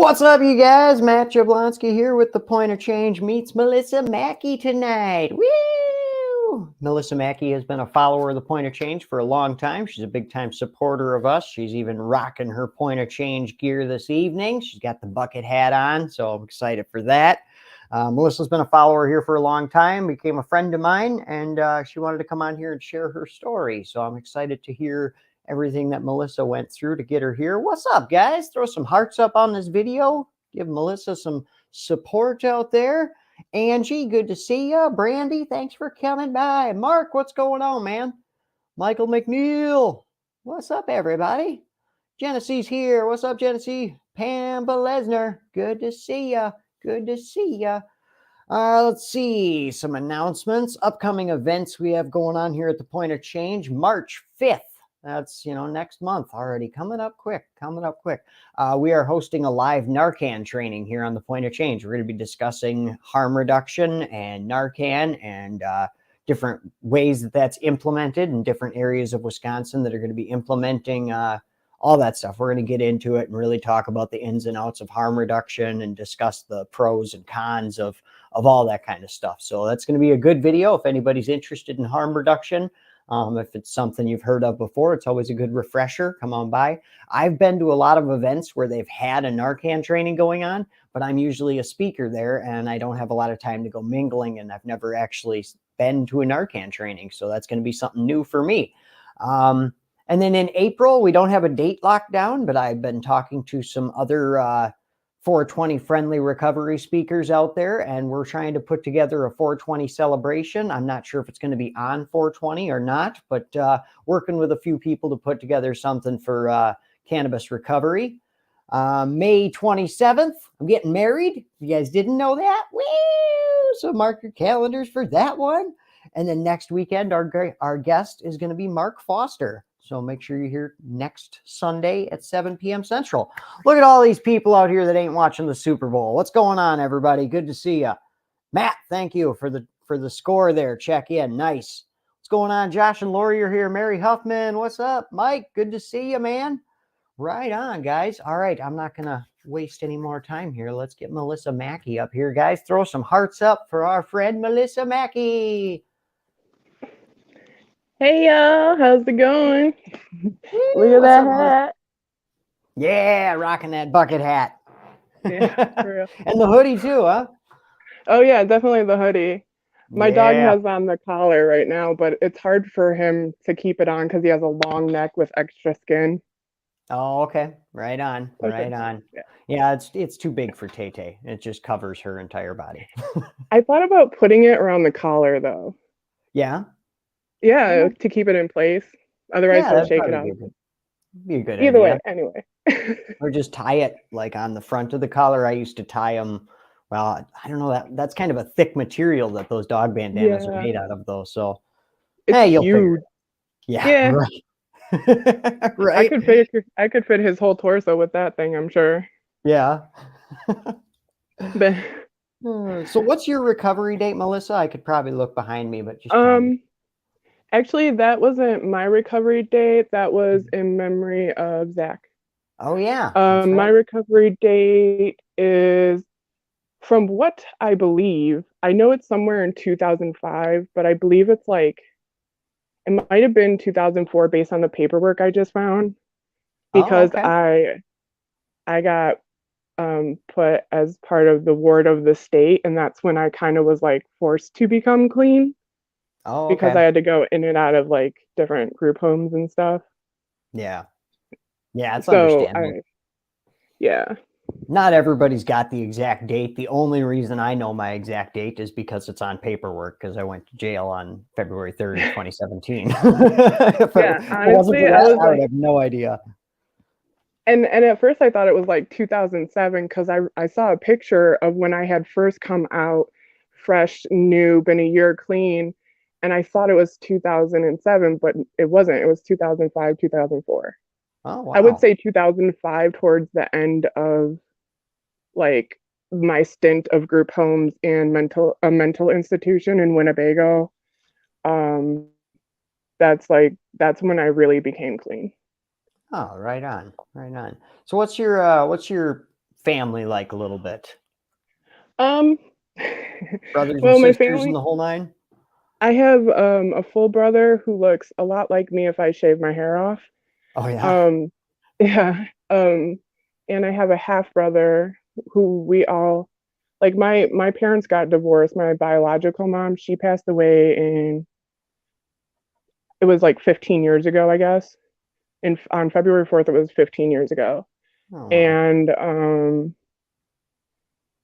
What's up, you guys? Matt Jablonski here with The Point of Change meets Melissa Matke tonight. Woo! Melissa Matke has been a follower of The Point of Change for a long time. She's a big-time supporter of us. She's even rocking her Point of Change gear this evening. She's got the bucket hat on, so I'm excited for that. Melissa's been a follower here for a long time, became a friend of mine, and she wanted to come on here and share her story. So I'm excited to hear everything that Melissa went through to get her here. What's up, guys? Throw some hearts up on this video. Give Melissa some support out there. Angie, good to see you. Brandy, thanks for coming by. Mark, what's going on, man? Michael McNeil, what's up, everybody? Genesee's here. What's up, Genesee? Pam Lesnar, good to see you. Good to see you. Let's see some announcements, upcoming events we have going on here at the Point of Change. March 5th. That's, next month already. Coming up quick. We are hosting a live Narcan training here on the Point of Change. We're going to be discussing harm reduction and Narcan and different ways that that's implemented in different areas of Wisconsin that are going to be implementing all that stuff. We're going to get into it and really talk about the ins and outs of harm reduction and discuss the pros and cons of all that kind of stuff. So that's going to be a good video if anybody's interested in harm reduction. If it's something you've heard of before, it's always a good refresher. Come on by. I've been to a lot of events where they've had a Narcan training going on, but I'm usually a speaker there and I don't have a lot of time to go mingling, and I've never actually been to a Narcan training. So that's going to be something new for me. And then in April, we don't have a date locked down, but I've been talking to some other 420 friendly recovery speakers out there, and we're trying to put together a 420 celebration. I'm not sure if it's going to be on 420 or not, but working with a few people to put together something for cannabis recovery. May 27th, I'm getting married. If you guys didn't know that, woo! So mark your calendars for that one. And then next weekend, our guest is going to be Mark Foster. So make sure you're here next Sunday at 7 p.m. Central. Look at all these people out here that ain't watching the Super Bowl. What's going on, everybody? Good to see you. Matt, thank you for the score there. Check in. Nice. What's going on? Josh and Lori are here. Mary Huffman, what's up? Mike, good to see you, man. Right on, guys. All right, I'm not going to waste any more time here. Let's get Melissa Matke up here, guys. Throw some hearts up for our friend Melissa Matke. Hey y'all, how's it going? Look at that hat. Yeah, rocking that bucket hat. Yeah, for real. And the hoodie too, huh? Oh yeah, definitely the hoodie. My dog has on the collar right now, but it's hard for him to keep it on because he has a long neck with extra skin. Oh, okay. Right on. Okay. Right on. Yeah, it's too big for Tay-Tay. It just covers her entire body. I thought about putting it around the collar though. Yeah? Yeah, to keep it in place. Otherwise he'll shake it out. Be a good Either idea. way, anyway. Or just tie it like on the front of the collar. I used to tie them. Well, I don't know, that's kind of a thick material that those dog bandanas are made out of, though. So, it's huge. Yeah, right. Right. I could fit his whole torso with that thing, I'm sure. Yeah. But so what's your recovery date, Melissa? I could probably look behind me, but just actually, that wasn't my recovery date. That was in memory of Zach. Oh, yeah. My recovery date is, from what I believe, I know it's somewhere in 2005, but I believe it's like, it might have been 2004 based on the paperwork I just found, because I got put as part of the ward of the state, and that's when I kind of was like forced to become clean. Oh, okay. Because I had to go in and out of like different group homes and stuff. Yeah. Yeah, it's understandable. Yeah. Not everybody's got the exact date. The only reason I know my exact date is because it's on paperwork, because I went to jail on February 3rd, 2017. Yeah, honestly, I have no idea. And at first I thought it was like 2007, because I saw a picture of when I had first come out fresh, new, been a year clean. And I thought it was 2007, but it wasn't. It was 2005, 2004. Oh, wow. I would say 2005, towards the end of like my stint of group homes and a mental institution in Winnebago. That's when I really became clean. Oh, right on, right on. So what's your family like a little bit? Um, Brothers and well, my sisters and family, the whole nine? I have a full brother who looks a lot like me if I shave my hair off. Oh yeah. Um, yeah. And I have a half brother who we all like my parents got divorced. My biological mom, she passed away in it was like 15 years ago, I guess. In on February 4th, it was 15 years ago. Oh wow. And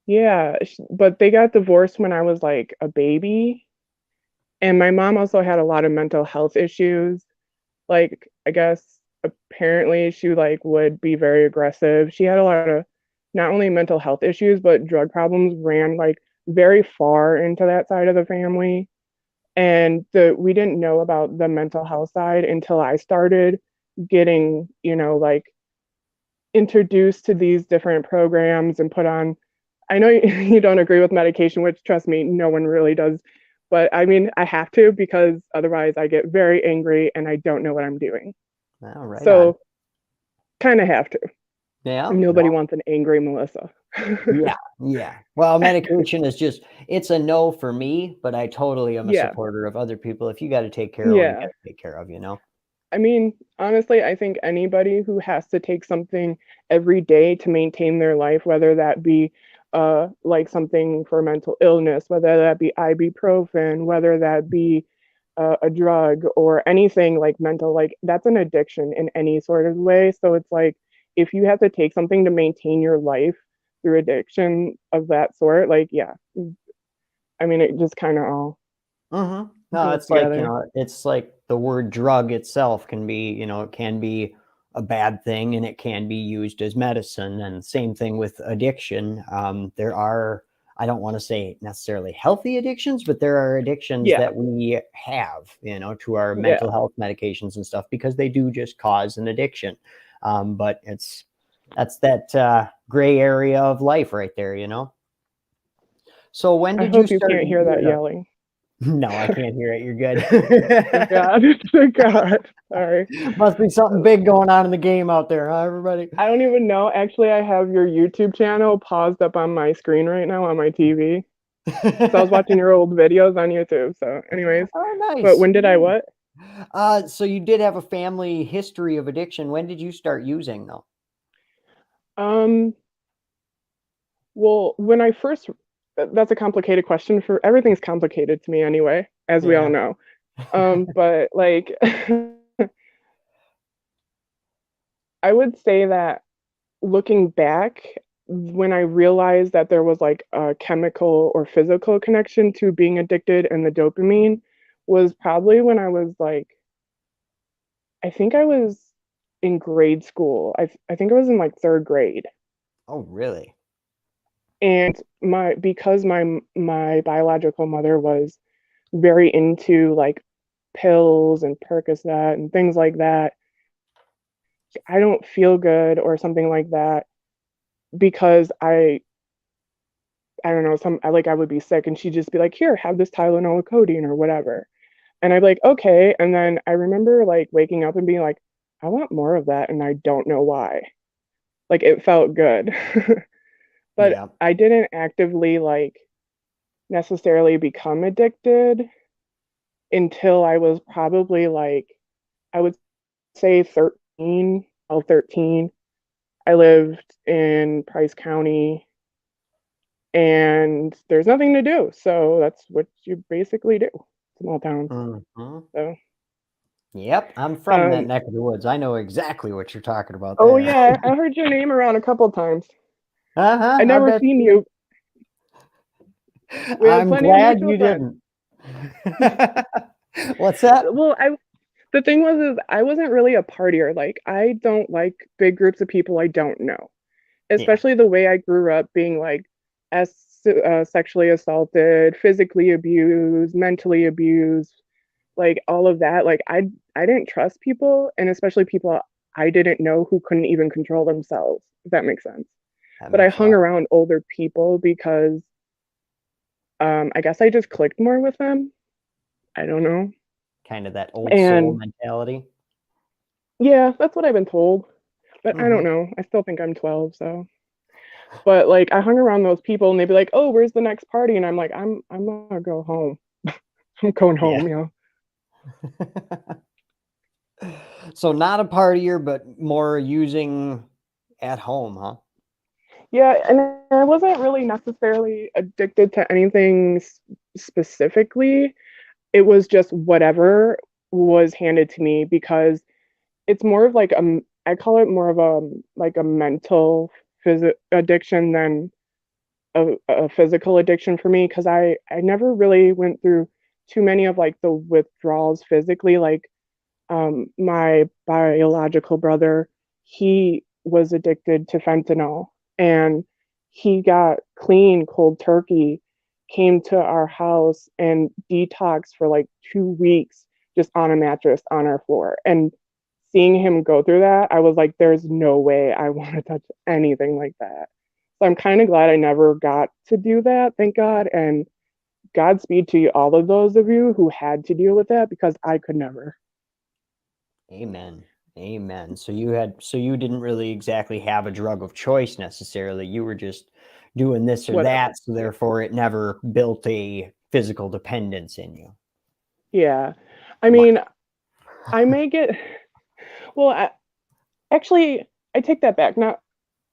yeah, but they got divorced when I was like a baby. And my mom also had a lot of mental health issues. Like, I guess apparently she like would be very aggressive. She had a lot of not only mental health issues, but drug problems ran like very far into that side of the family. And we didn't know about the mental health side until I started getting, like introduced to these different programs and put on. I know you don't agree with medication, which trust me, no one really does. But I mean, I have to because otherwise I get very angry and I don't know what I'm doing. Well, right on. So kind of have to. Yeah. Nobody wants an angry Melissa. Yeah, yeah. Well, medication is just it's a no for me, but I totally am a Yeah, supporter of other people. If you got to take care of what you got yeah. to take care of, you know? I mean, honestly, I think anybody who has to take something every day to maintain their life, whether that be like something for mental illness, whether that be ibuprofen, whether that be a drug or anything like mental, like that's an addiction in any sort of way. So it's like if you have to take something to maintain your life through addiction of that sort, like, yeah, I mean, it just kind of all No, goes it's like, together. it's like the word drug itself can be, it can be a bad thing and it can be used as medicine. And same thing with addiction. There are, I don't want to say necessarily healthy addictions, but there are addictions Yeah, that we have, to our yeah. mental health medications and stuff because they do just cause an addiction. But that's that gray area of life right there. So when I did you hope you start can't hear that gearing up? yelling. No, I can't hear it. You're Thank good. God. Thank God. Sorry. Must be something big going on in the game out there, huh, everybody? I don't even know. Actually, I have your YouTube channel paused up on my screen right now on my TV. So I was watching your old videos on YouTube. So, anyways, Oh, but nice. when did I what? So you did have a family history of addiction. When did you start using though? Um, well, when I first, that's a complicated question for everything's complicated to me anyway, as we all Yeah. know. But like, I would say that looking back, when I realized that there was like a chemical or physical connection to being addicted and the dopamine was probably when I was like, I think I was in grade school. I think I was in like third grade. Oh, really? And because my biological mother was very into like pills and Percocet and things like that, I don't feel good or something like that because I don't know, I would be sick and she'd just be like, here, have this Tylenol with codeine or whatever. And I'd be like, okay. And then I remember like waking up and being like, I want more of that. And I don't know why. Like it felt good. But Yeah. I didn't actively like necessarily become addicted until I was probably like, I would say 13, 13. I lived in Price County and there's nothing to do. So that's what you basically do. Small town. Mhm. So, Yep. I'm from that um, neck of the woods. I know exactly what you're talking about oh there. yeah, I heard your name around a couple times. I Uh-huh. I never bet seen you. you. We have I'm plenty of glad mutual you friends. didn't. What's that? Well, the thing was is I wasn't really a partier. Like I don't like big groups of people I don't know, Yeah. especially the way I grew up being like as sexually assaulted, physically abused, mentally abused, like all of that. Like I didn't trust people, and especially people I didn't know who couldn't even control themselves. If that makes sense. That But I makes a hung lot. around older people because I guess I just clicked more with them. I don't know. Kind of that old soul And mentality. yeah, that's what I've been told. But I don't Mhm. know. I still think I'm 12, so But like I hung around those people and they'd be like, "Oh, where's the next party?" And I'm like, I'm gonna go home. I'm going Yeah. home, you know. So not a partier, but more using at home, huh? Yeah, and I wasn't really necessarily addicted to anything specifically. It was just whatever was handed to me because it's more of like I call it more of a like a mental addiction than a physical addiction for me because I never really went through too many of like the withdrawals physically. Like my biological brother, he was addicted to fentanyl and he got clean cold turkey, came to our house and detoxed for like 2 weeks just on a mattress on our floor. And seeing him go through that, I was like, there's no way I want to touch anything like that. So I'm kind of glad I never got to do that, thank God. And Godspeed to all of those of you who had to deal with that because I could never. Amen. Amen. So you didn't really exactly have a drug of choice necessarily. You were just doing this or Whatever. that, so therefore it never built a physical dependence in you. Yeah. I Wow. mean, I may get, well, actually, I take that back. Now,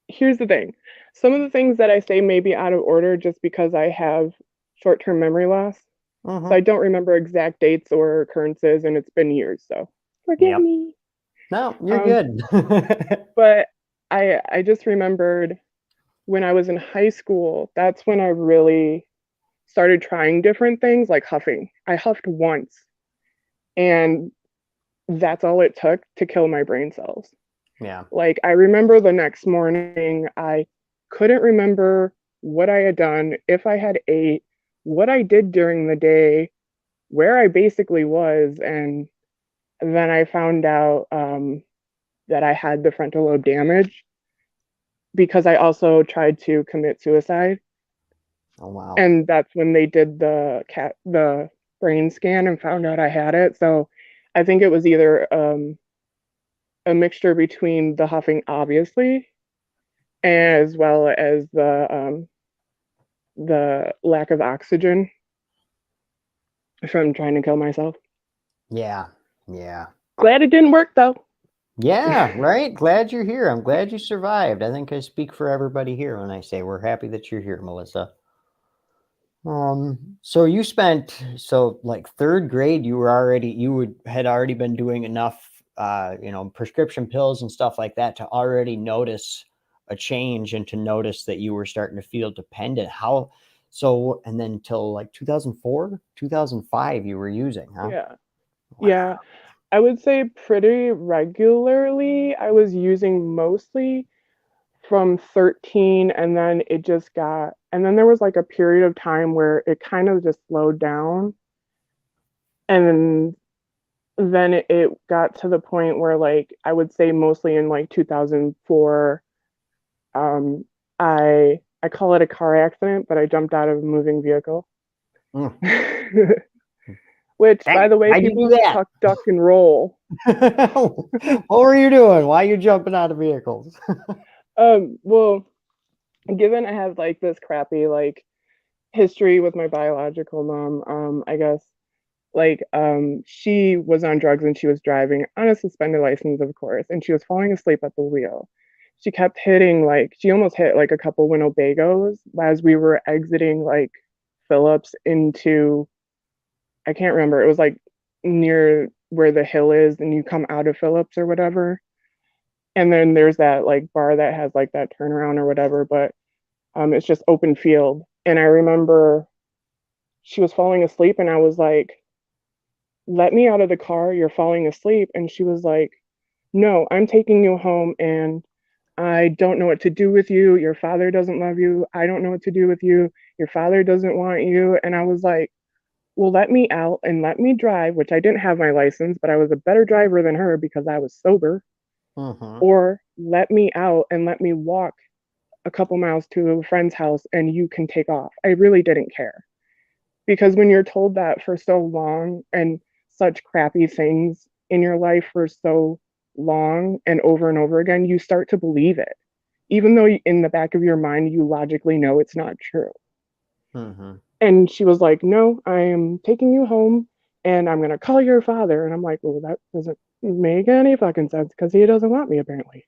here's the thing. Some of the things that I say may be out of order just because I have short-term memory loss. So I Mm-hmm. don't remember exact dates or occurrences, and it's been years, so forgive Yep. me. No, you're Um, good. but I just remembered when I was in high school, that's when I really started trying different things like huffing. I huffed once, and that's all it took to kill my brain cells. Yeah. Like, I remember the next morning, I couldn't remember what I had done, if I had ate, what I did during the day, where I basically was. And then I found out that I had the frontal lobe damage because I also tried to commit suicide. Oh wow. And that's when they did the brain scan and found out I had it. So I think it was either a mixture between the huffing, obviously, as well as the lack of oxygen from trying to kill myself. Yeah. Yeah. Glad it didn't work though. Yeah, right. Glad you're here. I'm glad you survived. I think I speak for everybody here when I say we're happy that you're here, Melissa. So you spent so like third grade, you would had already been doing enough prescription pills and stuff like that to already notice a change and to notice that you were starting to feel dependent. How so and then till like 2004, 2005 you were using, huh? Yeah. Wow. Yeah. I would say pretty regularly. I was using mostly from 13 and then it just got and then there was like a period of time where it kind of just slowed down and then it got to the point where like I would say mostly in like 2004 um I call it a car accident but I jumped out of a moving vehicle. Mm. Which by Dang, the way why'd you do people that? tuck duck and roll. What were you doing? Why are you jumping out of vehicles? Well, given I have like this crappy like history with my biological mom, I guess like she was on drugs and she was driving on a suspended license, of course, and she was falling asleep at the wheel. She kept hitting like she almost hit like a couple Winnebagos as we were exiting like Phillips into I can't remember. It was like near where the hill is and you come out of Phillips or whatever. And then there's that like bar that has like that turnaround or whatever, but it's just open field. And I remember she was falling asleep and I was like, let me out of the car. You're falling asleep. And she was like, no, I'm taking you home and I don't know what to do with you. Your father doesn't love you. I don't know what to do with you. Your father doesn't want you. And I was like, well, let me out and let me drive, which I didn't have my license, but I was a better driver than her because I was sober. Mm-hmm. Or let me out and let me walk a couple miles to a friend's house and you can take off. I really didn't care. Because when you're told that for so long and such crappy things in your life for so long and over again, you start to believe it. even though in the back of your mind you logically know it's not true. Mm-hmm. And she was like, no, I am taking you home and I'm going to call your father. And I'm like, well, that doesn't make any fucking sense because he doesn't want me apparently.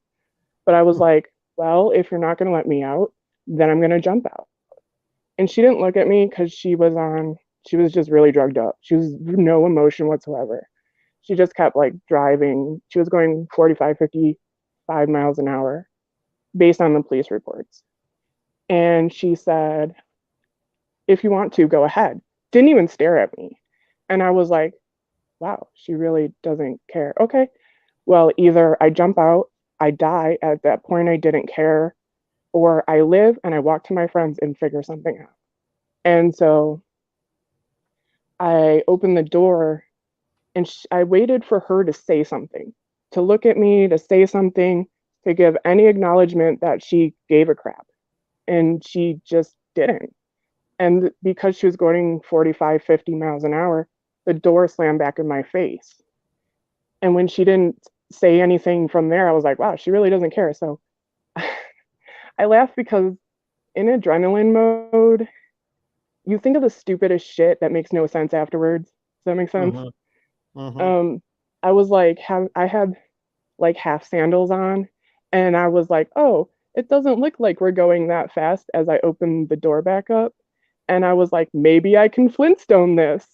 But I was like, well, if you're not going to let me out, then I'm going to jump out. And she didn't look at me because she was just really drugged up. She was no emotion whatsoever. She just kept like driving. She was going 45, 55 miles an hour based on the police reports. And she said, if you want to, go ahead. Didn't even stare at me. And I was like, wow, she really doesn't care. Okay, well, either I jump out, I die at that point, I didn't care, or I live and I walk to my friends and figure something out. And so I opened the door and I waited for her to say something, to look at me, to say something, to give any acknowledgement that she gave a crap. And she just didn't. And because she was going 45, 50 miles an hour, the door slammed back in my face. And when she didn't say anything from there, I was like, wow, she really doesn't care. So I laughed because in adrenaline mode, you think of the stupidest shit that makes no sense afterwards. Does that make sense? Mm-hmm. Mm-hmm. I was like, I had like half sandals on, and I was like, oh, it doesn't look like we're going that fast as I opened the door back up. And I was like, maybe I can Flintstone this.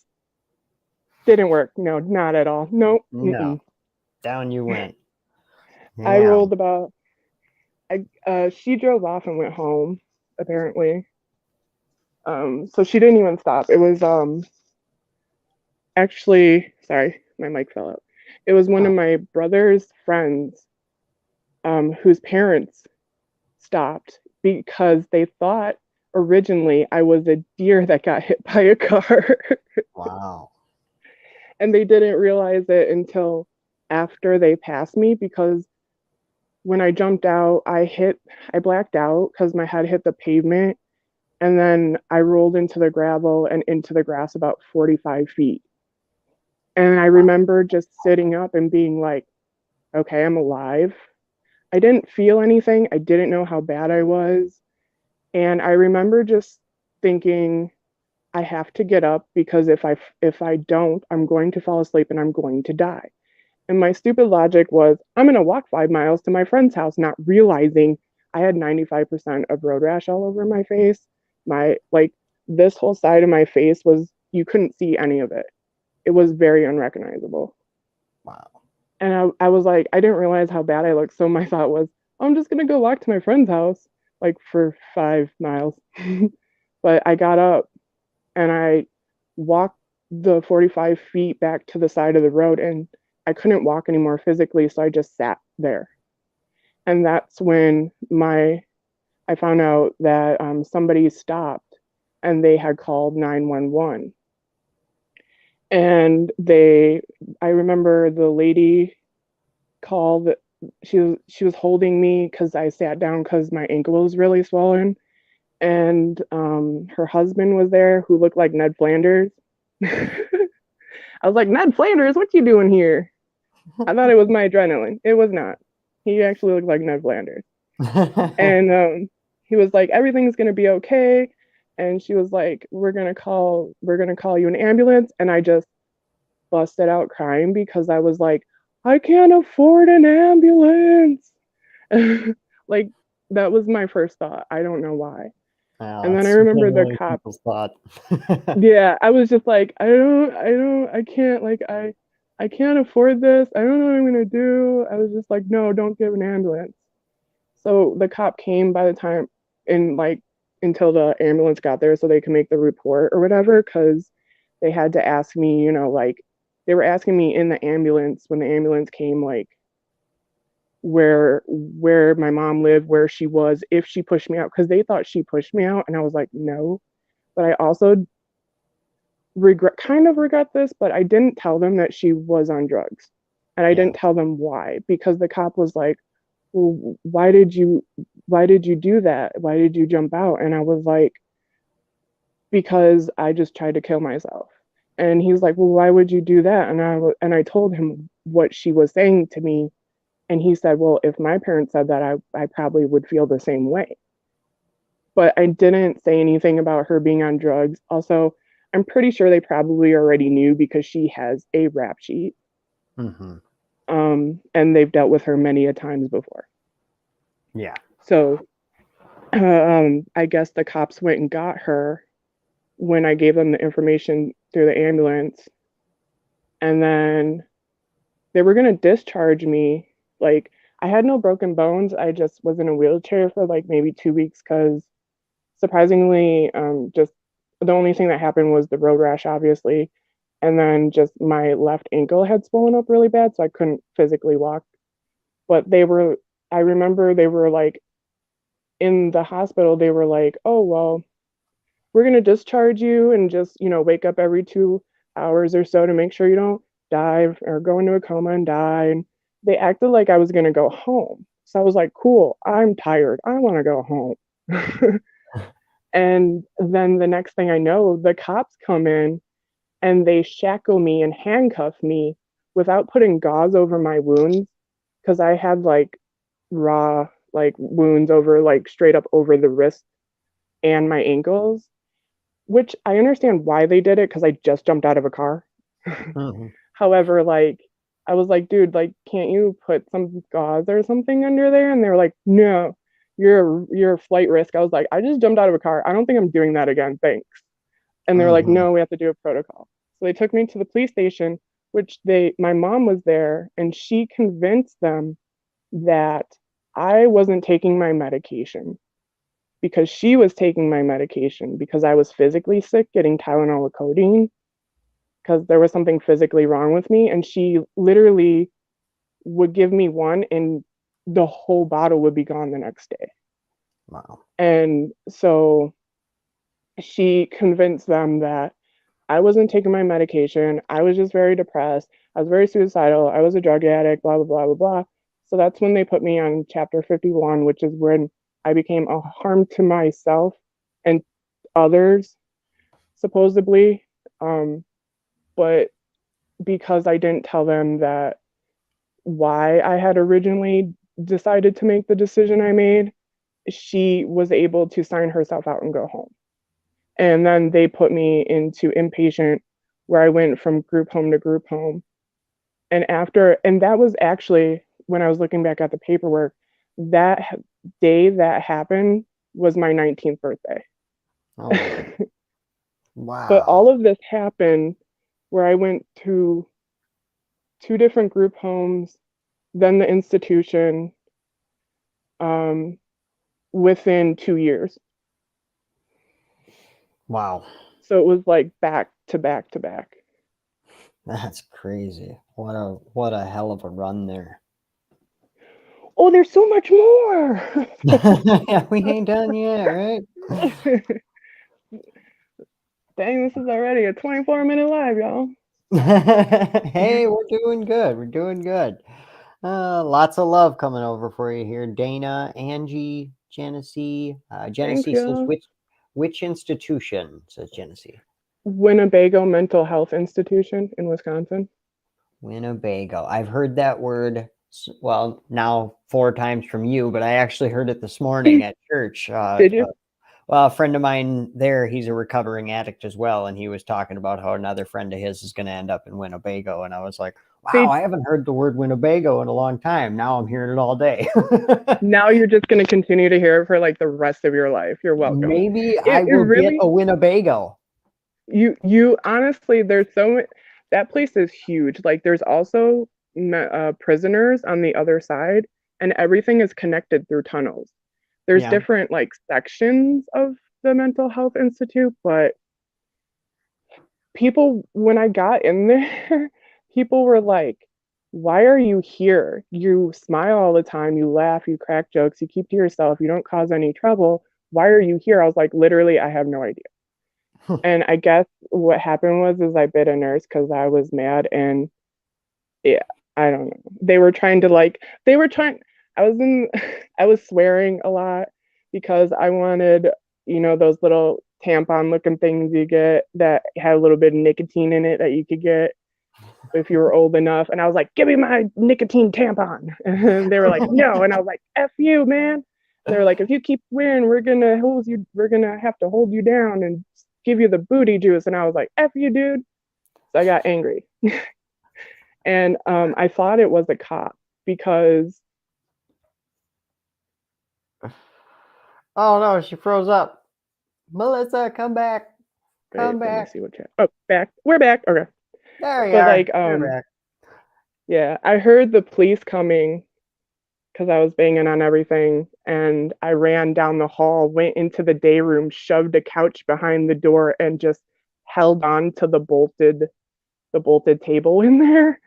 Didn't work. No, not at all. Nope. No, down you went. I Yeah. rolled about. She drove off and went home, apparently. So she didn't even stop. It was actually, sorry, my mic fell out. It was one of Oh, my brother's friends, whose parents stopped because they thought originally I was a deer that got hit by a car. wow. And they didn't realize it until after they passed me because when I jumped out, I blacked out because my head hit the pavement. And then I rolled into the gravel and into the grass about 45 feet. And I remember just sitting up and being like, okay, I'm alive. I didn't feel anything. I didn't know how bad I was. And I remember just thinking, I have to get up because if I don't, I'm going to fall asleep and I'm going to die. And my stupid logic was, I'm going to walk 5 miles to my friend's house, not realizing I had 95% of road rash all over my face. My, like, this whole side of my face was, you couldn't see any of it. It was very unrecognizable. Wow. And I was like, I didn't realize how bad I looked. So my thought was, oh, I'm just going to go walk to my friend's house, like for 5 miles. But I got up and I walked the 45 feet back to the side of the road and I couldn't walk anymore physically, so I just sat there. And that's when I found out that somebody stopped and they had called 911. And I remember the lady called. She was holding me because I sat down because my ankle was really swollen, and her husband was there who looked like Ned Flanders. I was like, Ned Flanders, what you doing here? I thought it was my adrenaline. It was not. He actually looked like Ned Flanders. And he was like, everything's gonna be okay. And she was like, we're gonna call you an ambulance. And I just busted out crying because I was like, I can't afford an ambulance. Like that was my first thought. I don't know why. Wow, And then I that's remember the generally cop. people's thought. Yeah, I was just like, I can't, like, I can't afford this. I don't know what I'm gonna do. I was just like, no, don't give an ambulance. So the cop came by the time, and like until the ambulance got there so they could make the report or whatever, because they had to ask me, like they were asking me in the ambulance when the ambulance came, like where my mom lived, where she was, if she pushed me out, because they thought she pushed me out, and I was like, no. But I also regret this, but I didn't tell them that she was on drugs. And I Yeah. didn't tell them why, because the cop was like, well, why did you do that? Why did you jump out? And I was like, because I just tried to kill myself. And he's like, well, why would you do that? And I told him what she was saying to me And he said, well, if my parents said that, I probably would feel the same way. But I didn't say anything about her being on drugs. Also, I'm pretty sure they probably already knew because she has a rap sheet. Mm-hmm. And they've dealt with her many a times before. Yeah. So I guess the cops went and got her when I gave them the information through the ambulance. And then they were going to discharge me. Like, I had no broken bones. I just was in a wheelchair for like maybe 2 weeks because surprisingly, just the only thing that happened was the road rash, obviously. And then just my left ankle had swollen up really bad, so I couldn't physically walk. But I remember they were like, in the hospital, they were like, oh, well, we're going to discharge you and just, wake up every 2 hours or so to make sure you don't die or go into a coma and die. And they acted like I was going to go home. So I was like, cool, I'm tired. I want to go home. And then the next thing I know, the cops come in and they shackle me and handcuff me without putting gauze over my wounds because I had like raw like wounds over like straight up over the wrist and my ankles, which I understand why they did it because I just jumped out of a car. Mm-hmm. However, like I was like, dude, like, can't you put some gauze or something under there? And they were like, no, you're a flight risk. I was like, I just jumped out of a car. I don't think I'm doing that again. Thanks. And they're like, Mm-hmm. no, we have to do a protocol. So they took me to the police station, which my mom was there, and she convinced them that I wasn't taking my medication because she was taking my medication because I was physically sick, getting Tylenol with codeine because there was something physically wrong with me. And she literally would give me one and the whole bottle would be gone the next day. Wow. And so she convinced them that I wasn't taking my medication. I was just very depressed. I was very suicidal. I was a drug addict, blah, blah, blah, blah, blah. So that's when they put me on chapter 51, which is when I became a harm to myself and others, supposedly. But because I didn't tell them that why I had originally decided to make the decision I made, she was able to sign herself out and go home. And then they put me into inpatient where I went from group home to group home. And that was actually when I was looking back at the paperwork, that day that happened was my 19th birthday. Oh, But all wow. of this happened where I went to two different group homes, then the institution, um, within 2 years. Wow. So it was like back to back to back. That's crazy. What a hell of a run there. Oh, there's so much more. Yeah, we ain't done yet, right? Dang, this is already a 24-minute live, y'all. Hey, we're doing good. We're doing good. Lots of love coming over for you here. Dana, Angie, Genesee. Thanks, Genesee says, y'all. which institution? Says Genesee. Winnebago Mental Health Institution in Wisconsin. Winnebago. I've heard that word, well, now 4 times from you, but I actually heard it this morning at church. Did you? Well, a friend of mine there, he's a recovering addict as well. And he was talking about how another friend of his is going to end up in Winnebago. And I was like, wow, See, I haven't heard the word Winnebago in a long time. Now I'm hearing it all day. now you're just going to continue to hear it for like the rest of your life. You're welcome. Maybe I It will get really, a Winnebago. you honestly, there's so much, that place is huge. Like there's also prisoners on the other side, and everything is connected through tunnels. There's Yeah. different like sections of the mental health institute, but people, when I got in there, people were like, why are you here? You smile all the time, you laugh, you crack jokes, you keep to yourself, you don't cause any trouble. Why are you here? I was like, literally, I have no idea. And I guess what happened was is I bit a nurse because I was mad and yeah, I don't know. They were trying I was in I was swearing a lot because I wanted, those little tampon looking things you get that had a little bit of nicotine in it that you could get. if you were old enough. And I was like, give me my nicotine tampon. And they were like, no. And I was like, F you, man. And they were like, if you keep swearing, we're gonna have to hold you down and give you the booty juice. And I was like, F you, dude. So I got angry. And I thought it was a cop because Oh no, she froze up. Melissa, come back. Come let me back. see what chat. Oh, back. We're back. Okay. There you But are. like You're back. yeah, I heard the police coming because I was banging on everything, and I ran down the hall, went into the day room, shoved a couch behind the door, and just held on to the bolted table in there.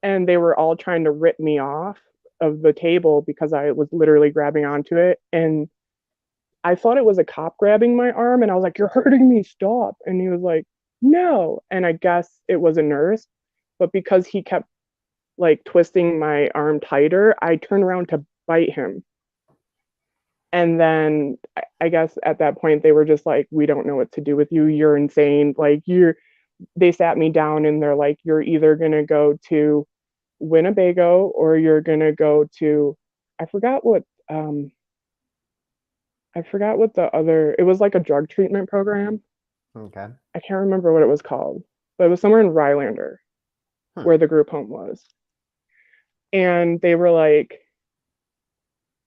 And they were all trying to rip me off of the table because I was literally grabbing onto it. And I thought it was a cop grabbing my arm, and I was like, "You're hurting me, stop." And he was like, "No." And I guess it was a nurse, but because he kept like twisting my arm tighter, I turned around to bite him. And then I guess at that point they were just like, we don't know what to do with you. You're insane. They sat me down and they're like, you're either going to go to Winnebago or you're going to go to, I forgot what, it was like a drug treatment program. Okay. I can't remember what it was called, but it was somewhere in Rylander where the group home was. And they were like,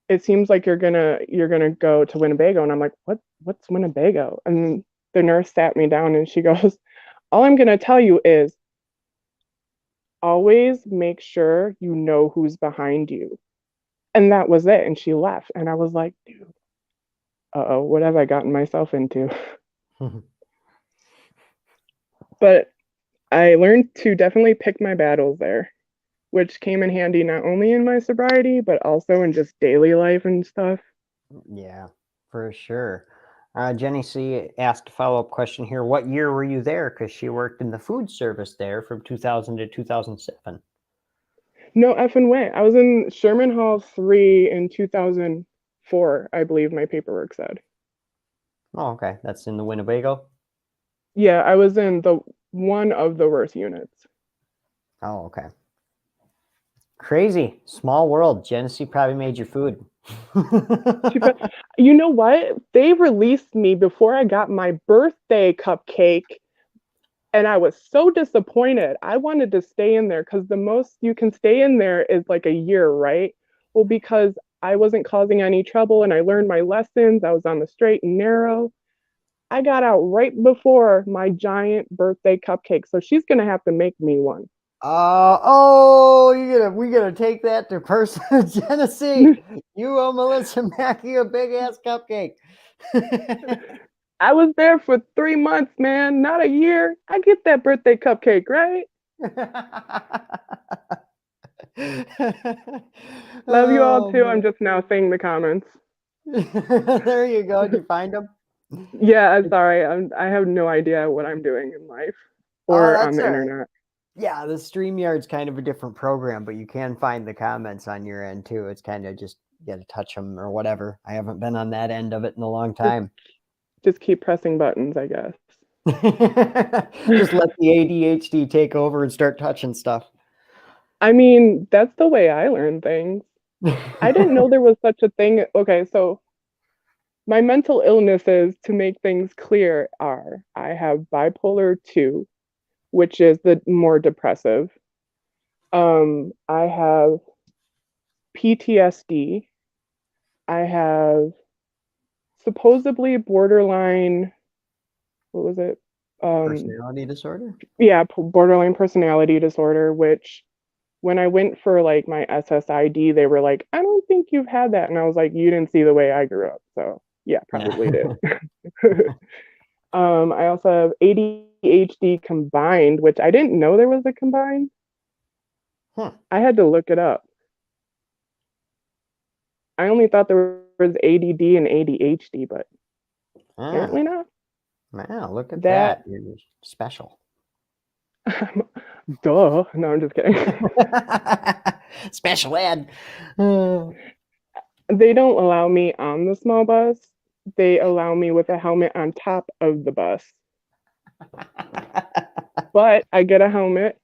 it seems like you're gonna go to Winnebago. And I'm like, what's Winnebago? And the nurse sat me down and she goes, all I'm gonna tell you is always make sure you know who's behind you. And that was it. And she left. And I was like, dude, uh-oh, what have I gotten myself into? But I learned to definitely pick my battles there, which came in handy not only in my sobriety, but also in just daily life and stuff. Yeah, for sure. Jenny C asked a follow-up question here. What year were you there? Because she worked in the food service there from 2000 to 2007. No effing way. I was in Sherman Hall 3 in 2004, I believe my paperwork said. Oh, okay. That's in the Winnebago. Yeah, I was in the one of the worst units. Oh, okay. Crazy. Small world. Genesee probably made your food. You know what? They released me before I got my birthday cupcake, and I was so disappointed. I wanted to stay in there because the most you can stay in there is like a year, right? Well, because I wasn't causing any trouble and I learned my lessons, I was on the straight and narrow. I got out right before my giant birthday cupcake, so she's gonna have to make me one. We gonna take that to person Genesee. You owe Melissa Matke a big ass cupcake. I was there for 3 months, man, not a year. I get that birthday cupcake, right? Love you all Oh too. I'm man. just now seeing the comments. There you go. Did you find them? Yeah, I'm sorry. I have no idea what I'm doing in life Oh, or on that's the all right. internet. Yeah, the StreamYard's kind of a different program, but you can find the comments on your end too. It's kind of just you got to touch them or whatever. I haven't been on that end of it in a long time. Just keep pressing buttons, I guess. Just let the ADHD take over and start touching stuff. I mean, that's the way I learn things. I didn't know there was such a thing. Okay, so my mental illnesses, to make things clear, are I have bipolar 2, which is the more depressive. I have PTSD. I have supposedly borderline, what was it? Personality disorder? Yeah, borderline personality disorder, which when I went for like my SSID, they were like, I don't think you've had that. And I was like, you didn't see the way I grew up. So yeah, probably did. I also have ADHD combined, which I didn't know there was a combined. Huh. I had to look it up. I only thought there was ADD and ADHD, but apparently not. Wow, look at That, that. You're special. duh. No, I'm just kidding. Special ed. They don't allow me on the small bus. They allow me with a helmet on top of the bus. But I get a helmet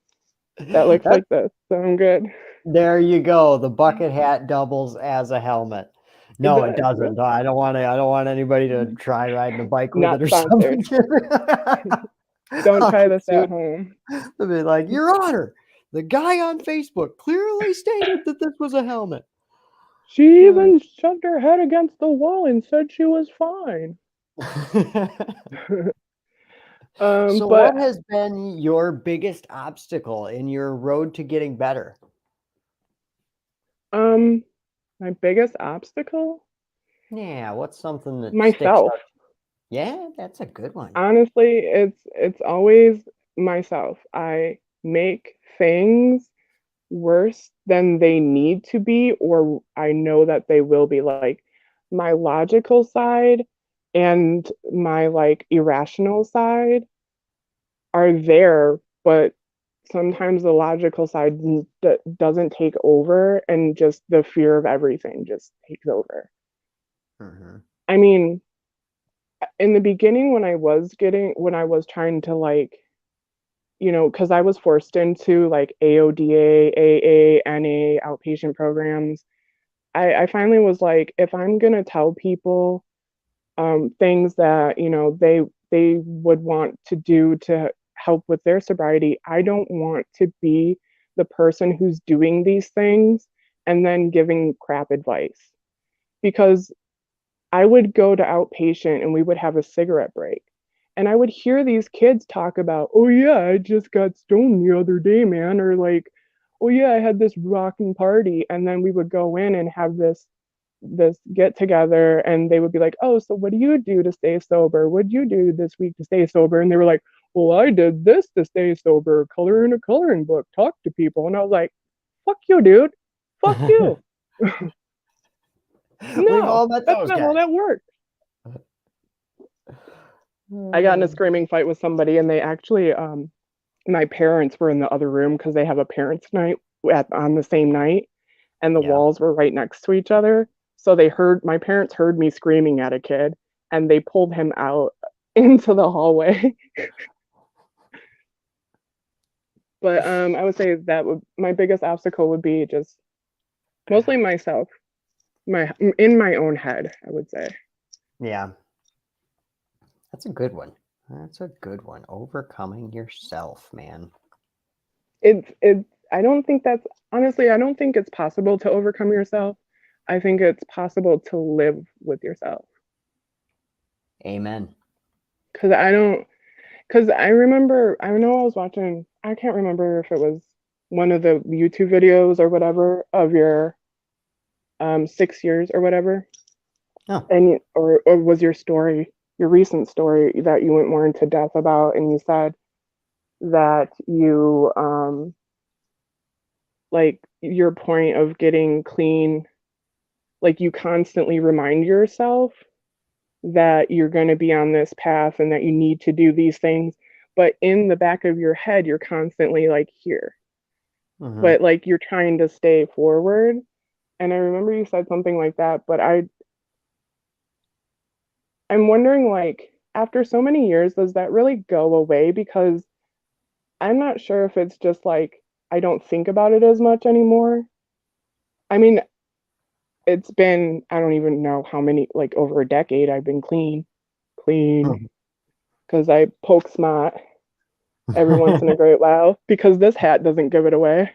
That looks like this, so I'm good. There you go. The bucket hat doubles as a helmet. It No, it does. doesn't. I don't want to. I don't want anybody to try riding a bike with Not it or sponsored. something. Don't try this Dude, at home. they'll be like, Your Honor, the guy on Facebook clearly stated that this was a helmet. She even shoved her head against the wall and said she was fine. So, But what has been your biggest obstacle in your road to getting better? my biggest obstacle? Yeah, what's something that sticks Myself. out? Yeah, that's a good one. Honestly, it's always myself. I make things worse than they need to be, or I know that they will be. Like my logical side and my like irrational side are there, but sometimes the logical side doesn't take over, and just the fear of everything just takes over. Mm-hmm. I mean, in the beginning when I was trying to like, because I was forced into like AODA, AA, NA outpatient programs. I finally was like, if I'm gonna tell people things that they would want to do to help with their sobriety, I don't want to be the person who's doing these things and then giving crap advice. Because I would go to outpatient and we would have a cigarette break. And I would hear these kids talk about, oh yeah, I just got stoned the other day, man. Or like, oh yeah, I had this rocking party. And then we would go in and have this get together, and they would be like, oh, so what do you do to stay sober? What do you do this week to stay sober? And they were like, well, I did this to stay sober, color in a coloring book, talk to people. And I was like, fuck you, dude. Fuck you. We've No, all met that's those not how guys. that works. I got in a screaming fight with somebody, and they actually, my parents were in the other room because they have a parents' night on the same night, and the Yeah. walls were right next to each other. So my parents heard me screaming at a kid, and they pulled him out into the hallway. But I would say my biggest obstacle would be just mostly myself, in my own head, I would say. Yeah. That's a good one. That's a good one. Overcoming yourself, man. It's I don't think that's honestly, I don't think it's possible to overcome yourself. I think it's possible to live with yourself. Amen. Because I know I was watching, I can't remember if it was one of the YouTube videos or whatever of your 6 years or whatever. Oh. And or was your story, your recent story that you went more into depth about, and you said that you like your point of getting clean, like you constantly remind yourself that you're going to be on this path and that you need to do these things, but in the back of your head you're constantly like here, Mm-hmm. but like you're trying to stay forward. And I remember you said something like that, but I'm wondering, like, after so many years, does that really go away? Because I'm not sure if it's just like I don't think about it as much anymore. I mean, it's been, I don't even know how many, like over a decade I've been clean, because I poke smart every once in a great while, because this hat doesn't give it away.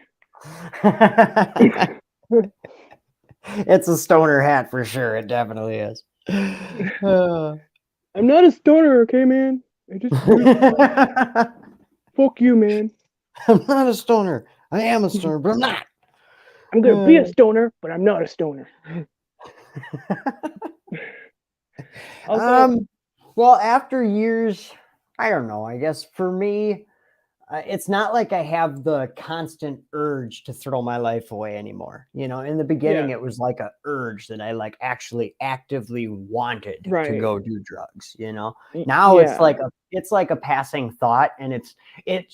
It's a stoner hat for sure. It definitely is. I'm not a stoner, okay, man? I just fuck you, man. I'm not a stoner. I am a stoner, but I'm not. I'm gonna be a stoner, but I'm not a stoner. Also, Well, after years, I don't know. I guess for me, it's not like I have the constant urge to throw my life away anymore. In the beginning, yeah, it was like a urge that I like actually actively wanted to right. go do drugs. Now Yeah, it's like a passing thought, and it's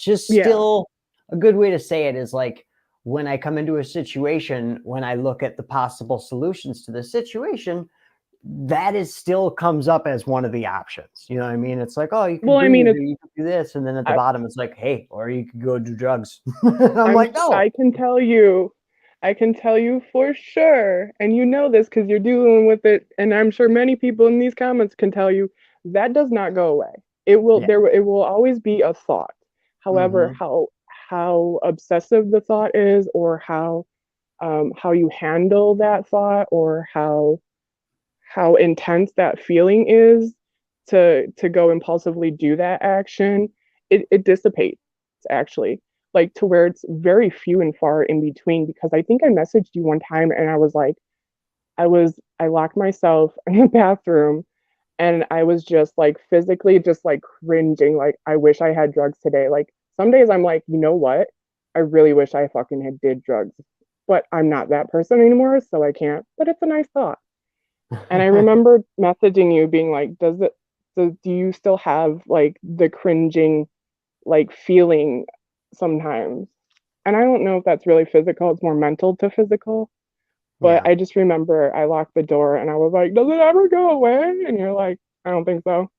just yeah, still a good way to say it is like when I come into a situation, when I look at the possible solutions to the situation, that is still comes up as one of the options. You know what I mean? It's like, oh, you could Well, I mean, breathe or it's you could do this. And then at the I, bottom, it's like, hey, or you could go do drugs. I'm like, no. I can tell you for sure, and you know this because you're dealing with it, and I'm sure many people in these comments can tell you that does not go away. Yeah. It will always be a thought. However, Mm-hmm. how obsessive the thought is, or how you handle that thought, or how intense that feeling is to go impulsively do that action, it dissipates actually, like to where it's very few and far in between. Because I think I messaged you one time and I was like, I locked myself in the bathroom and I was just like physically just like cringing, like I wish I had drugs today. Like some days I'm like, you know what, I really wish I fucking had did drugs, but I'm not that person anymore, so I can't. But it's a nice thought. And I remember messaging you being like, do you still have like the cringing like feeling sometimes? And I don't know if that's really physical, it's more mental to physical. But Yeah. I just remember I locked the door and I was like, does it ever go away? And you're like, I don't think so.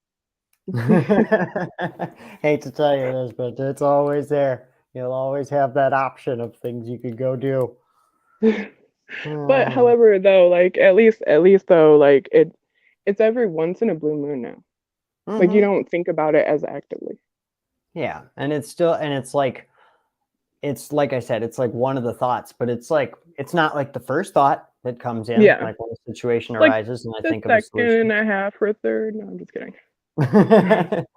Hate to tell you this, but it's always there. You'll always have that option of things you could go do. But Oh. however though, like at least though, like it's every once in a blue moon now. Like you Hmm. don't think about it as actively. Yeah. And it's still, and it's like I said, it's like one of the thoughts, but it's not like the first thought that comes in, Yeah. like when a situation Like arises and I the think of a second solution. and a half or third. No, I'm just kidding.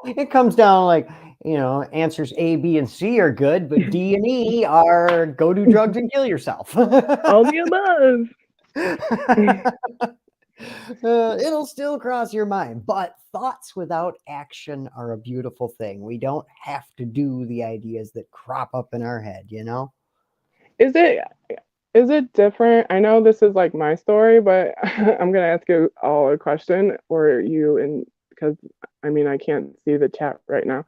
It comes down like, answers A, B, and C are good, but D and E are go do drugs and kill yourself. All the above. It'll still cross your mind, but thoughts without action are a beautiful thing. We don't have to do the ideas that crop up in our head, you know? Is it is it different? I know this is like my story, but I'm gonna ask you all a question, or you, and because I mean I can't see the chat right now.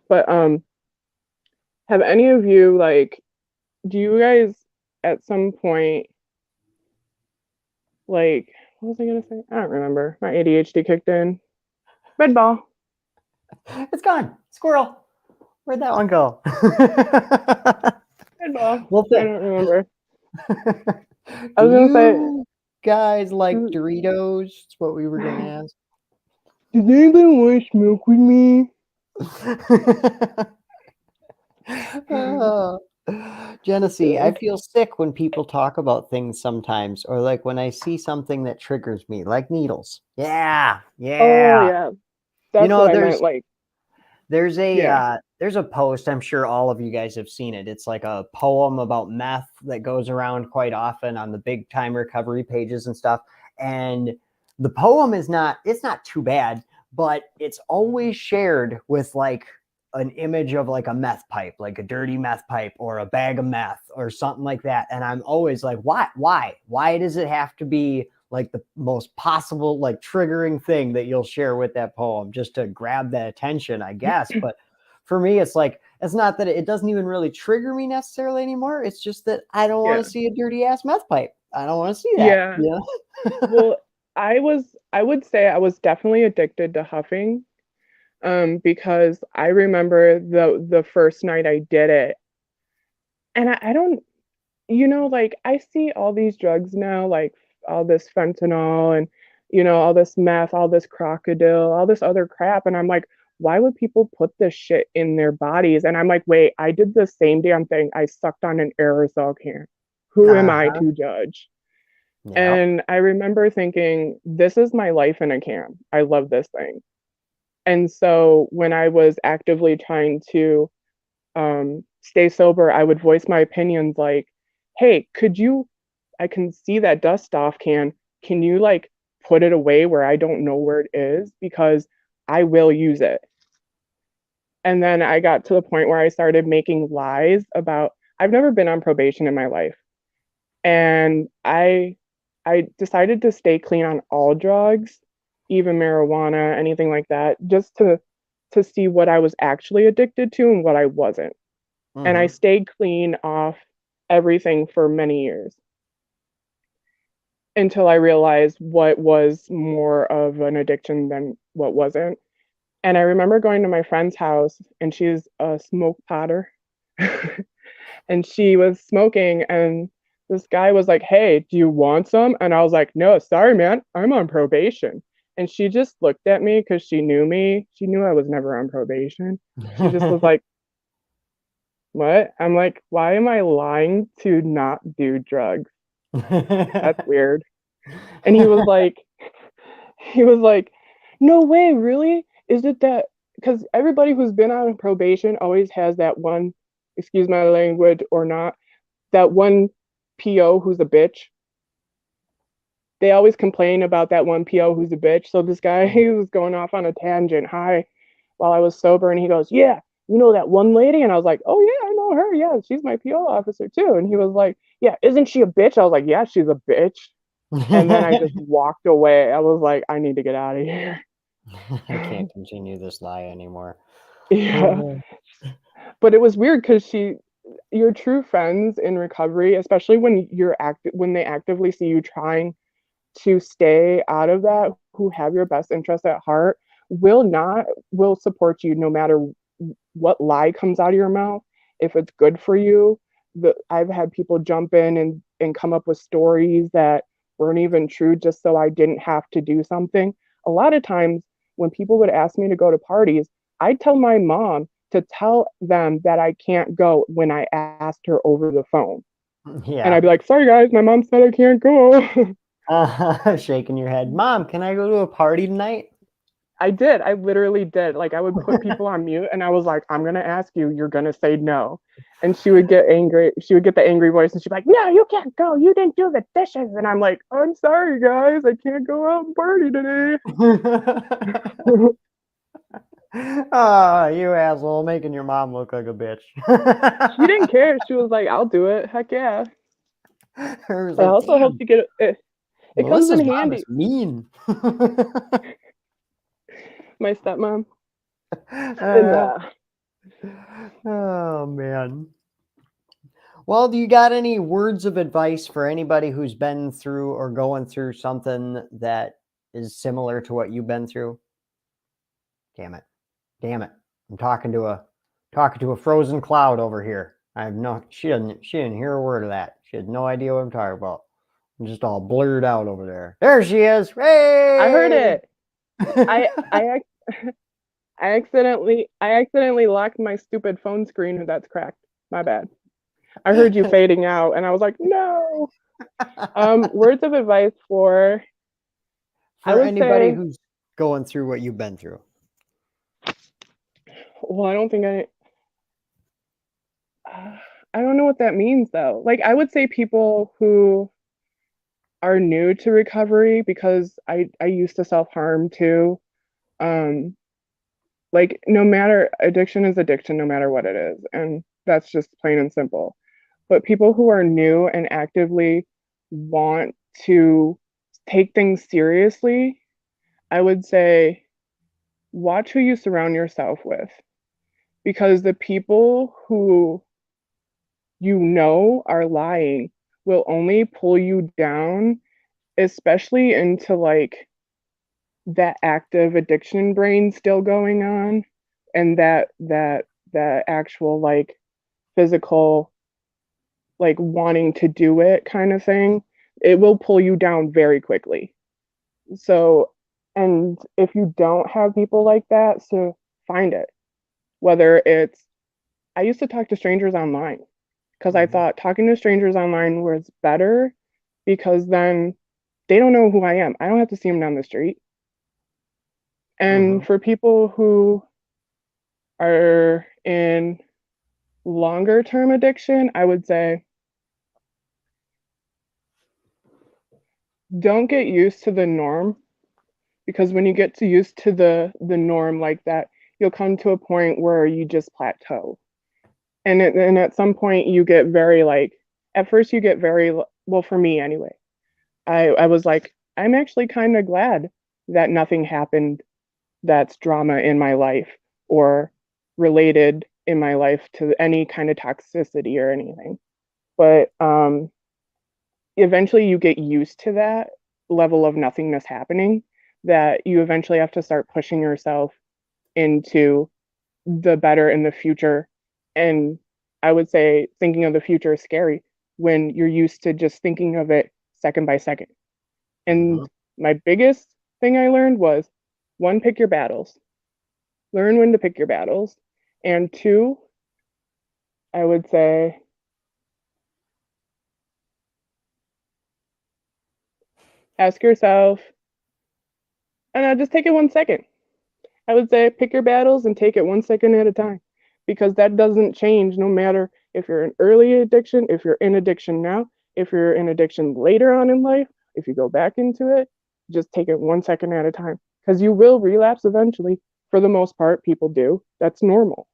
But have any of you like, do you guys at some point, like, what was I gonna say? I don't remember. My ADHD kicked in. Red ball. It's gone. Squirrel. Where'd that one go? Red ball. Well, I don't remember. I do was gonna say, you guys like did Doritos? That's what we were gonna anybody want to smoke with me? ask. Oh. Genesee, I Yeah. feel sick when people talk about things sometimes, or like when I see something that triggers me, like needles. Yeah, Oh yeah. yeah, You that's what know, I meant. Like, yeah. there's a post, I'm sure all of you guys have seen it. It's like a poem about meth that goes around quite often on the big time recovery pages and stuff. And the poem it's not too bad, but it's always shared with like an image of like a meth pipe, like a dirty meth pipe or a bag of meth or something like that. And I'm always like, why does it have to be like the most possible, like triggering thing that you'll share with that poem just to grab that attention, I guess. But for me, it's like, it's not that it doesn't even really trigger me necessarily anymore. It's just that I don't want Yeah. to see a dirty ass meth pipe. I don't want to see that. Yeah. Yeah. Well, I would say I was definitely addicted to huffing. Because I remember the first night I did it. And I don't, like I see all these drugs now, like all this fentanyl and all this meth, all this crocodile, all this other crap. And I'm like, why would people put this shit in their bodies? And I'm like, wait, I did the same damn thing. I sucked on an aerosol can. Who am I Uh-huh. to judge? Yep. And I remember thinking, this is my life in a can. I love this thing. And so when I was actively trying to stay sober, I would voice my opinions like, hey, I can see that dust off can. Can you like put it away where I don't know where it is? Because I will use it. And then I got to the point where I started making lies about, I've never been on probation in my life. And I decided to stay clean on all drugs, even marijuana, anything like that, just to see what I was actually addicted to and what I wasn't. And I Mm-hmm. stayed clean off everything for many years. until I realized what was more of an addiction than what wasn't. And I remember going to my friend's house, and she's a smoke potter. And she was smoking, and this guy was like, "Hey, do you want some?" And I was like, "No, sorry, man, I'm on probation." And she just looked at me because she knew me. She knew I was never on probation. She just was like, "What?" I'm like, "Why am I lying to not do drugs? That's weird." And he was like, "No way, really? Is it that?" Because everybody who's been on probation always has that one, excuse my language or not, that one PO who's a bitch. They always complain about that one PO who's a bitch. So this guy, he was going off on a tangent high while I was sober, and he goes, "Yeah, you know that one lady?" And I was like, "Oh yeah, I know her. Yeah, she's my PO officer too." And he was like, "Yeah, isn't she a bitch?" I was like, "Yeah, she's a bitch." And then I just walked away. I was like, I need to get out of here. I can't continue this lie anymore. Yeah. But it was weird because you're true friends in recovery, especially when when they actively see you trying to stay out of that, who have your best interest at heart, will support you no matter what lie comes out of your mouth. If it's good for you, I've had people jump in and come up with stories that weren't even true just so I didn't have to do something. A lot of times when people would ask me to go to parties, I'd tell my mom to tell them that I can't go when I asked her over the phone. And Yeah. I'd be like, "Sorry guys, my mom said I can't go." Shaking your head. Mom, can I go to a party tonight? I did. I literally did. Like I would put people on mute and I was like, "I'm gonna ask you, you're gonna say no." And she would get angry. She would get the angry voice and she'd be like, "No, you can't go. You didn't do the dishes." And I'm like, "I'm sorry, guys. I can't go out and party today." Oh, you asshole, making your mom look like a bitch. She didn't care. She was like, "I'll do it. Heck yeah." Her was It like, also helps damn, you get it. It comes in Melissa's mom is handy. mean. My stepmom. And Uh, oh man. Well, do you got any words of advice for anybody who's been through or going through something that is similar to what you've been through? Damn it. Damn it. I'm talking to a frozen cloud over here. I have no she didn't hear a word of that. She had no idea what I'm talking about. I'm just all blurred out over there. There she is. I heard Hey! it. I I I accidentally locked my stupid phone screen that's cracked. My bad. I heard you fading out and I was like, "No." Words of advice for I For would anybody say, who's going through what you've been through. well, I don't know what that means though. Like I would say people who are new to recovery because I used to self-harm too. Um like no matter addiction is addiction no matter what it is, and that's just plain and simple. But people who are new and actively want to take things seriously, I would say watch who you surround yourself with, because the people who you know are lying will only pull you down, especially into like that active addiction brain still going on, and that actual like physical like wanting to do it kind of thing. It will pull you down very quickly. So, and if you don't have people like that, so find it. Whether it's, I used to talk to strangers online because I Mhm. thought talking to strangers online was better, because then they don't know who I am. I don't have to see them down the street. And Mhm. for people who are in longer term addiction, I would say don't get used to the norm, because when you get to used to the norm like that, you'll come to a point where you just plateau. And at some point you get very like, at first you get very, well, for me anyway, I was like, I'm actually kind of glad that nothing happened that's drama in my life or related in my life to any kind of toxicity or anything. But eventually you get used to that level of nothingness happening, that you eventually have to start pushing yourself into the better in the future. And I would say thinking of the future is scary when you're used to just thinking of it second by second. And my biggest thing I learned was, one, pick your battles. Learn when to pick your battles. And two, I would say, ask yourself, and I'll just take it 1 second. I would say pick your battles and take it 1 second at a time, because that doesn't change no matter if you're in early addiction, if you're in addiction now, if you're in addiction later on in life, if you go back into it, just take it 1 second at a time, because you will relapse eventually. For the most part, people do. That's normal.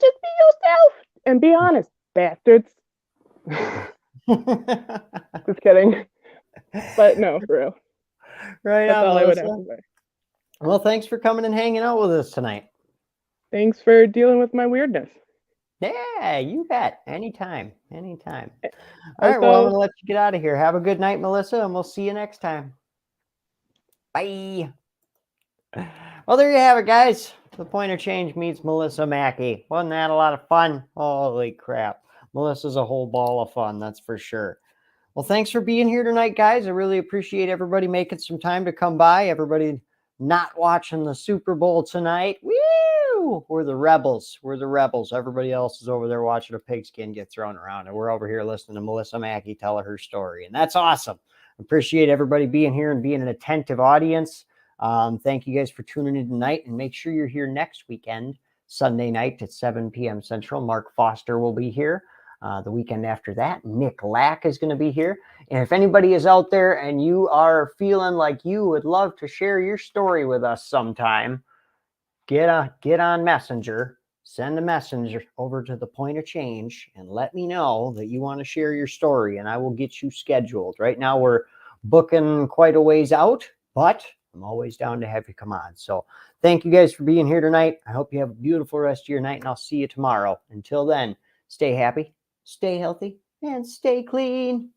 Just be yourself and be honest, bastards. Just kidding. But no, for real. Right That's on, all Melissa. I would have to say. Well, thanks for coming and hanging out with us tonight. Thanks for dealing with my weirdness. Yeah, you bet. Anytime. Anytime. All right, well, I'm going to let you get out of here. Have a good night, Melissa, and we'll see you next time. Bye. Well, there you have it, guys. The Point of Change meets Melissa Matke. Wasn't that a lot of fun? Holy crap. Melissa's a whole ball of fun, that's for sure. Well, thanks for being here tonight, guys. I really appreciate everybody making some time to come by. Everybody not watching the Super Bowl tonight. Woo! We're the rebels. We're the rebels. Everybody else is over there watching a pigskin get thrown around, and we're over here listening to Melissa Matke tell her story, and that's awesome. Appreciate everybody being here and being an attentive audience. Thank you guys for tuning in tonight, and make sure you're here next weekend, Sunday night at 7 p.m. Central. Mark Foster will be here. The weekend after that, Nick Lack is going to be here. And if anybody is out there and you are feeling like you would love to share your story with us sometime, get on Messenger, send a messenger over to the Point of Change and let me know that you want to share your story, and I will get you scheduled. Right now we're booking quite a ways out, but I'm always down to have you come on. So thank you guys for being here tonight. I hope you have a beautiful rest of your night, and I'll see you tomorrow. Until then, stay happy, stay healthy, and stay clean.